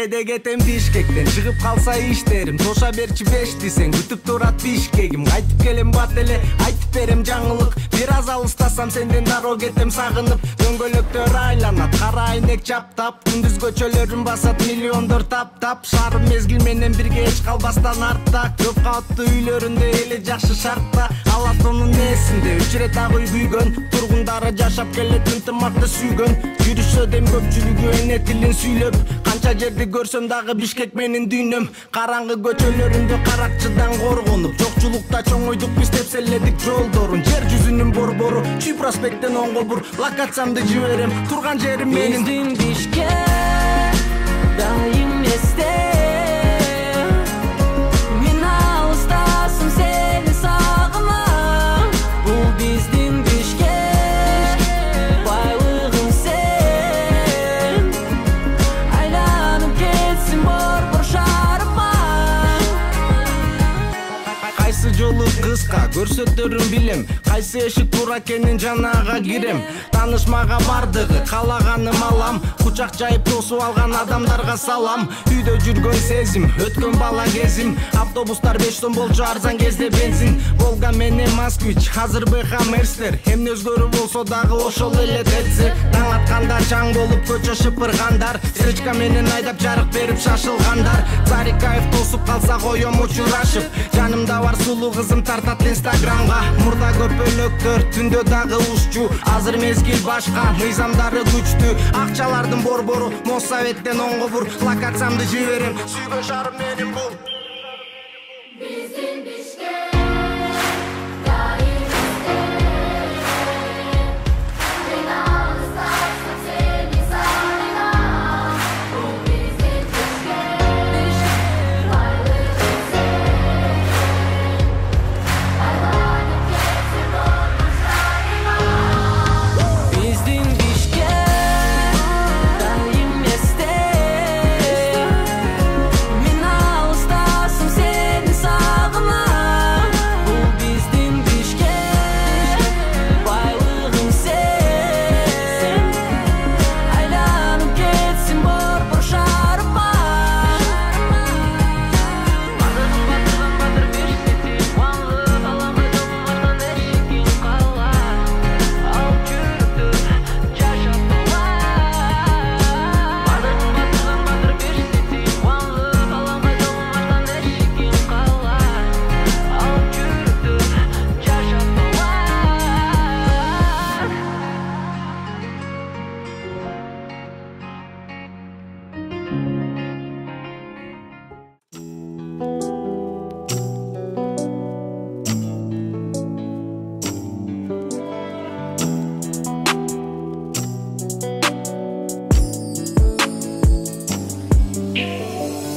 кээде кетем Бишкектен чыгып калса иштерим тоша берчи 5 десең күтүп турат Бишкегим кайтып келем бат эле айтып берем жаңылык бир аз алыстасам сенден дароо кетем сагынып дөңгөлөктөр айланат кара айнек чаптап күндүз көчөлөрүн басат миллиондор таптап шаарым мезгил менен бирге эч калбастан артта көп кабаттуу үйлөрүндө эле жакшы шартта алатонун несинде 3 рет ак үй күйгөн тургундары жашап келет ынтымакты сүйгөн жүрүшө дем көпчүлүгү эне тилин сүйлөп канча жерди көрсөм дагы Бишкек менин дүйнөм караңгы көчөлөрүндө каракчыдан коргонуп жокчулукта чоңойдук биз тепселедик жолдорун жер жүзүнүн борбору Чүй проспекттен оңго бур локациямды жиберем турган жерим менин биздин Бишкек дайым эсте мен алыстасым сени сагынам бул биздин Бишкек байлыгым сен айланып кетсин борбор шаарыма кайсы жолу кыска көрсөтөрүн билем кайсы эшик тура экенин жанага кирем таанышмага бардыгы каалаганым алам кучак жайып тосуп алган адамдарга салам үйдө жүргөн сезим өткөн бала кезим автобустар 5 сом болчу арзан кезде бензин Волга менен Москвич азыр БХ Мерстер эмне өзгөрүү болсо дагы ошол эле ТЦ таң атканда чаң болуп көчө шыпыргандар встречка менен айдап жарык берип шашылгандар Царикаев тосуп калса коем учурашып жанымда бар сулуу кызым тартат инстаграмга мурда көпөлөктөр түндө дагы ушчу азыр мезгил башка мыйзамдары күчтүү акчалардын борбору Моссоветтен оңго бур локациямды жиберем сүйгөн шаарым менин бул биздин Бишкек дайым эсте мен алыстасам сени сагынам бул биздин Бишкек байлыгым сен айланып кетсин борбор шаарыма биздин Бишкек дайым эсте мен алыстасым сени сагынам бул биздин Бишкек байлыгым сен айланып кетсин борбор шаарыма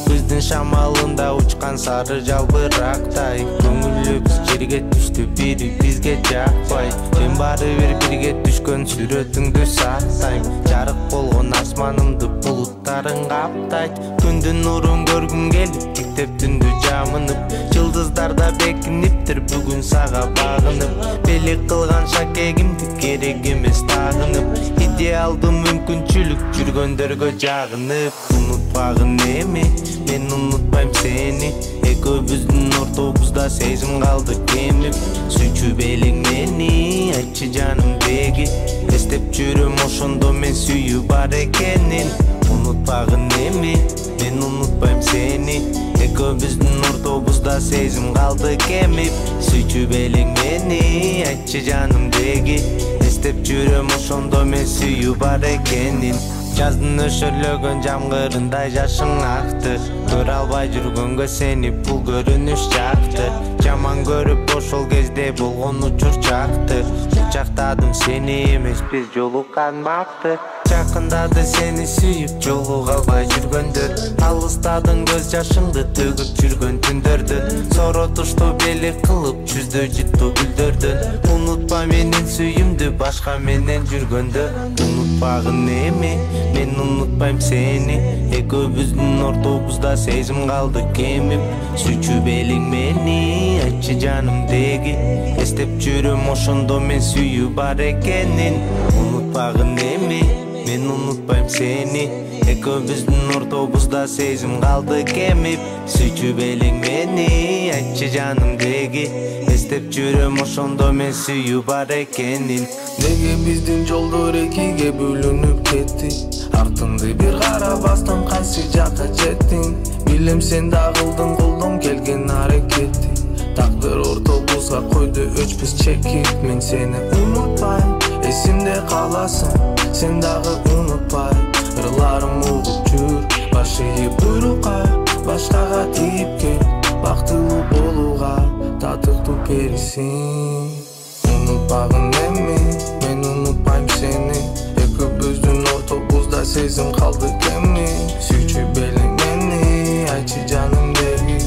Күздүн шамалында учкан сары жалбырактай көңүлүбүз жерге түштү бири бизге жакпай мен баары бир бирге түшкөн сүрөтүңдү сактайм жарык болгон асманымды булуттарың каптайт күндүн нурун көргүм келип тиктеп түндү жамынып жылдыздарда бекиниптир бүгүн сага багынып белек кылган шакегимди керек эмес тагынып идеалдуу мүмкүнчүлүк жүргөндөргө жагынып унутпагын эми мен унутпайм сени экөөбүздүн ортобузда сезим калды кемип сүйчүп элең мени айтчы жанымдеги эстеп жүрөм ошондо мен сүйүү бар экенин унутпагын эми мен унутпайм сени экөөбүздүн ортобузда сезим калды кемип сүйчүп элең мени айтчы жанымдеги эстеп жүрөм ошондо мен сүйүү бар экенин жаздын өшөрлөгөн жамгырындай жашың акты көрө албай жүргөнгө сени бул көрүнүш жакты жаман көрүп ошол кезде болгон учур чакты кучактадым сени эмес биз жолукканмакты жакындады сени сүйүп жолуга албай жүргөндө алыстадың көз жашыңды төгүп жүргөн түндөрдөн соротушту белек кылып жүздө жыттуу гүлдөрдөн унутпа менин сүйүмдү башка менен жүргөндө унутпагын эми мен унутпайм сени экөөбүздүн ортобузда сезим калды кемип сүйчүп элең мени айтчы жанымдеги эстеп жүрөм ошондо мен сүйүү бар экенин унутпагын эми мен унутпайм сени экөөбүздүн ортобузда сезим калды кемип. Сүйчүп элең мени, айтчы жаным деги. Эстеп жүрөм ошондо мен сүйүү бар экенин. Неге биздин жолдор экиге бөлүнүп кетти? Артыңды бир карабастан кайсы жакка жеттиң? Билем сен да кылдың келген аракетти. Тагдыр ортобузга койду өчпөс чекит. Мен сени унутпайм, эсимде каласың. Сен дагы унутпай, ырларым угуп жүр. Баш ийип буйрукка, башкага тийип кел. Бактылуу болууга татыктуу перисиң. Унутпагын эми, мен унутпайм сени. Экөөбүздүн ортобузда сезим калды кеми. Сүйчүп элең мени, айтчы жаным деги.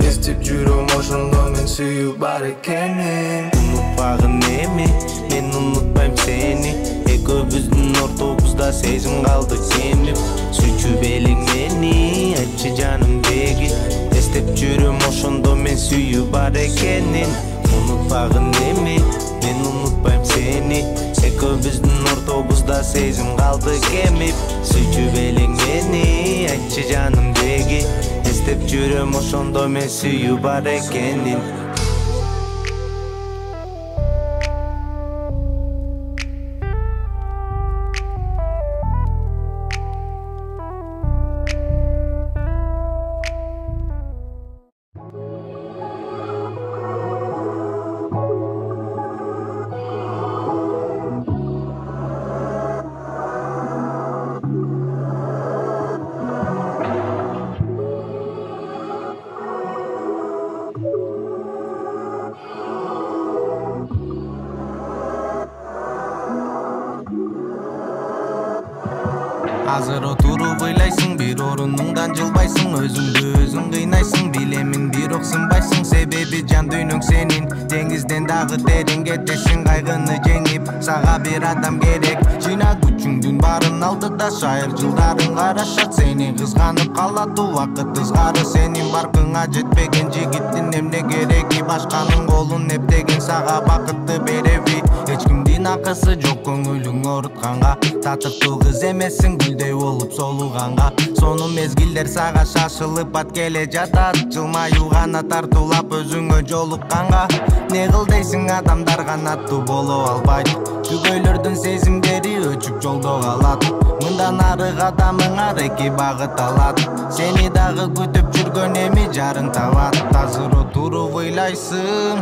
Эстеп жүрөм ошондо мен сүйүү бар экенин. Унутпагын эми, мен унутпайм сени. Экөөбүздүн ортобузда сезим калды кемип. Сүйчүп элең мени, айтчы жаным деги. Эстеп жүрөм ошондо мен сүйүү бар экенин. Унутпагын эми, мен унутпайм сени. Экөөбүздүн ортобузда сезим калды кемип. Сүйчүп элең мени, айтчы жаным деги. Эстеп жүрөм ошондо мен сүйүү бар экенин. Азыр отуруп ыйлайсың, бир орунуңдан жылбайсың. Өзүңдү өзүң кыйнайсың, билемин бирок сынбайсың. Себеби жан дүйнөң сенин, деңизден дагы терең кетесиң. Кайгыны жеңип, сага бир адам керек. Жыйна күчүңдүн баарын алдыда, шайыр жылдарың карашат. Сени кызганып калат убакыт ызгары. Сенин баркыңа жетпеген жигиттин эмне кереги? Башканын колун эптеген сага бакытты береби? Эч кимдин акысы жок көңүлүң орутканга. Татыктуу кыз эмессиң, гүлдөй болуп солуганга. Сону мезгилдер сага шашылып ат келе жатат. Жылмаюу гана тартуулап өзүңө жолукканга. Не кыл дейсиң, адамдар канаттуу боло албайт. Түгөйлөрдүн сезимдери өчүп жолдо калат. Мындан ары кадамыңар эки багыт алат. Сени дагы күтүп жүргөн эми жарың табат. Азыр отуруп ыйлайсың,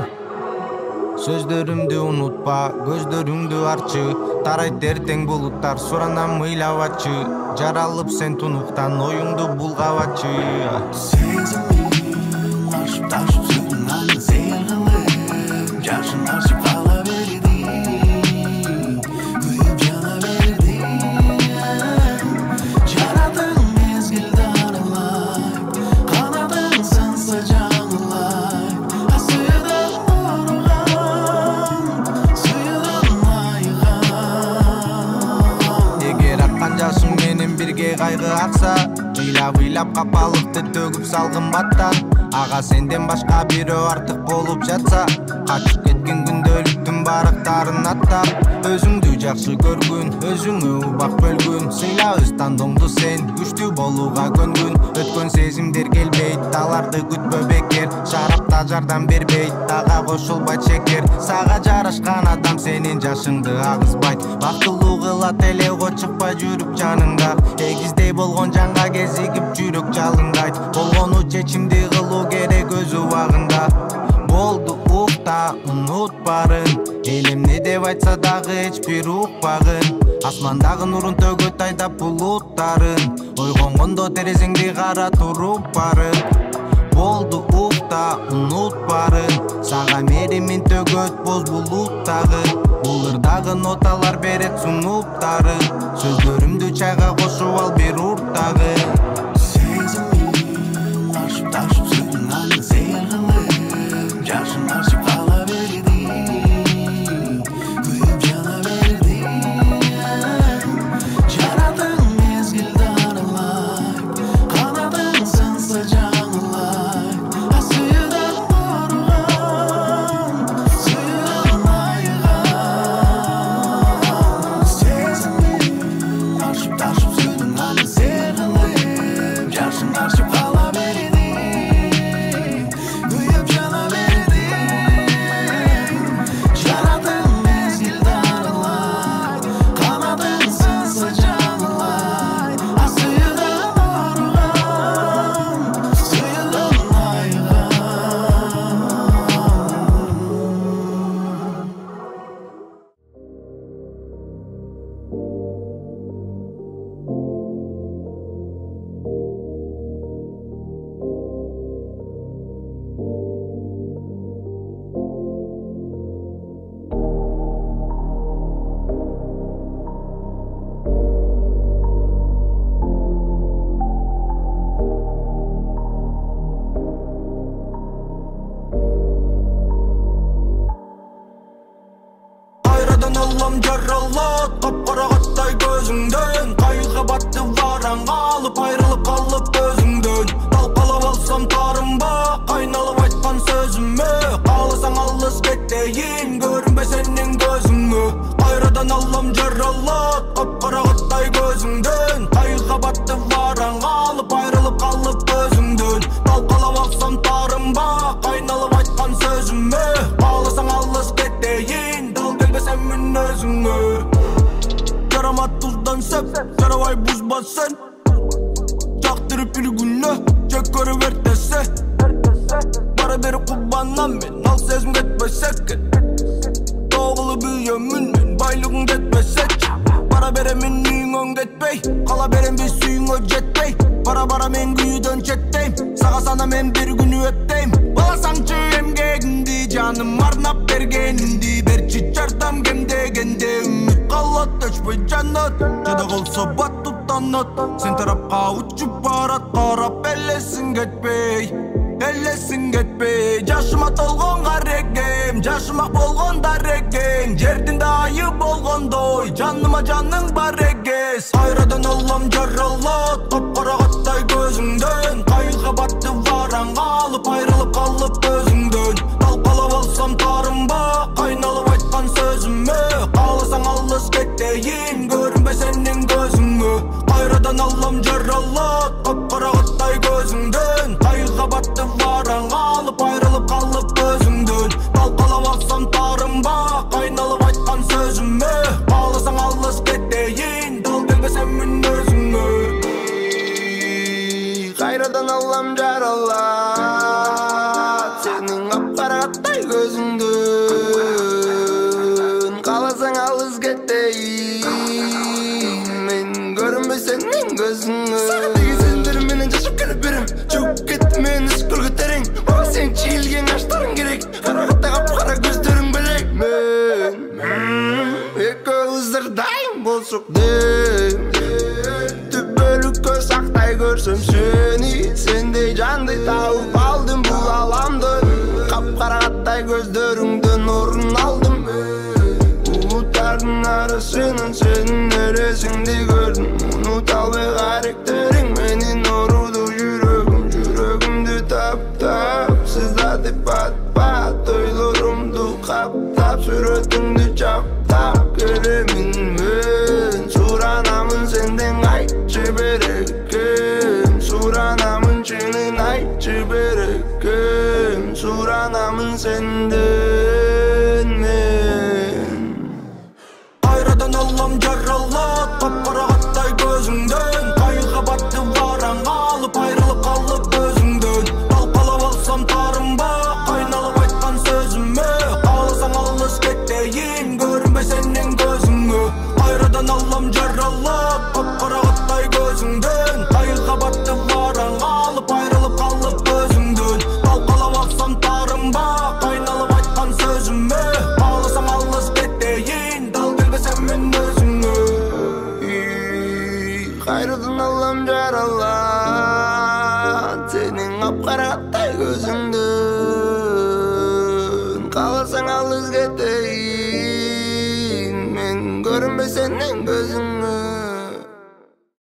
сөздөрүмдү унутпа, көздөрүңдү арчы. Тарайт эртең булуттар, суранам ыйлабачы. Жаралып сен тунуктан, оюңду булгабачы. Сезимим ашып ташып сүрүн аны сен кылып. Жашың арчып кала берди, күйүп жана берди. Жаратың мезгилди аралай, канатың сынса жаңылай. Сүйүдөн ооруган, сүйүдөн айыган. Эгер аккан жашың менен бирге кайгы акса, ыйлап капалыкты төгүп салгын баттан. Ага сенден башка бирөө артык болуп жатса, качып кеткен күндөлүктүн барактарын аттап. Өзүңдү жакшы көргүн, өзүңө убак бөлгүн. Сыйла өз тандооңду сен, күчтүү болууга көнгүн. Өткөн сезимдер келбейт, аларды күтпө бекер. Шарапта жардам бербейт, дага кошулбайт шекер. Сага жарашкан адам сенин жашыңды агызбайт. Бактылуу кылат эле чыкпай жүрүп жаныңда. Эгиздей болгон жанга кезигип жүрөк жалындайт. Болгону чечимди кылуу керек өз убагында. Болду укта, унут барын. Элем не деп айтса дагы эч бир укпагын. Асмандагы нурун төгөт айдап булуттарын. Ойгонгондо терезеңди кара туруп барып. Болду укта, унут барын. Сага меримин төгөт боз булуттагы. Булырдагы ноталар берет сунуптарын. Сөздөрүмдү чайга кошуп ал бир уртагы. Сезимим ашып ташып сүрүн аны сен кылып. Жашың арчып кала берди, күйүп жана берди. Жаратың мезгилди аралай, канатың сынса жаңылай. Сүйүдөн ооруган, сүйүдөн айыган. Сезимим ашып ташып сүрүн аны сен алам жаралат капкарагаттай көзүңдөн кайгы батты вараң алып айрылып калып өзүңдөн талкалап алсам тарынба кайналып айткан сөзүмө кааласаң алыс кетейин көрүнбөй сенин көзүңө кайрадан алам жаралат капкарагаттай көзүңдөн кайгы батты вараң алып айрылып калып өзүңдөн талкалап алсам тарынба кайналып айткан сөзүмө кааласаң алыс кетейин дал келбесем мен өзүңө жарама туздан сеп жарабай бузба сен жактырып бир күнү жек көрүп эртесе бара бери кубанам мен ал сезим кетпесе экен тогулуп үйөмүн мен байлыгың кетпесечи бара беремин үйүңөн кетпей кала беремби сүйүңө жетпей бара бара мен күйүүдөн чектейм сага сана мен бир күнү өттейм баласаңчы эмгегиңди жаным арнап бергениңди берчи жардам кемдегенде үмүт калат өчпөй жанат жада калса баттутанат сен тарапка учуп барат карап элесиң кетпей жашыма толгон карегем жашымак болгон дарегең жердин дайы болгондой жаныма жаның бар эгес кайрадан алам жаралат капкарагаттай көзүңдөн кайгы батты вараң алып айрылып калып өзүңдөн талкалап алсам тарынба кайналып айткан сөзүмө кааласаң алыс кетейин көрүнбөй сенин көзүңө кайрадан алам жаралат капкарагаттай көзүңдөн кайгы батты вараң алып айрылып калып өзүңдөн талкалап алсам тарынба кайналып айткан сөзүмө кааласаң алыс кетейин дал келбесем мен өзүңө кайрадан алам жаралат сенин капкарагаттай көзүңдөн кааласаң алыс кетейин мен көрүнбөй сенин көзүңө сага деген сезимдер менен жашап келе берем жугуп кетти мени үскөлгө терең мага сен чийилген каштарың керек карагаттай капкара көздөрүң белек мен экөөбүз дайым болсок дейм түбөлүккө сактай көрсөм сени сендей жанды табып алдым бул аламдан капкарагаттай көздөрүңдөн орун алдым улуттардын арасынан сенин элесиңди көрдүм унута албай каректериң менин оруду жүрөгүмдү таптап сыздатып пат ойлорумду каптап сүрөтүңдү чаптап келемин мен суранамын сенден айтчы берекем суранамын чынын айтчы берекем суранамын сенден мен кайрадан алам жаралат капкарагаттай көзүңдөн кайгы батты вараң алып айрылып калып өзүңдөн талкалап алсам тарынба кайналып айткан сөзүмө кааласаң алыс кетейин көрүнбөй сенин көзүңө кайрадан алам жаралат капкарагаттай көзүңдөн кайгы батты вараң алып айрылып калып өзүңдөн талкалап алсам тарынба кайналып айткан сөзүмө кааласаң алыс кетейин дал келбесем мен өзүңө кайрадан алам жаралат сенин капкарагаттай көзүңдөн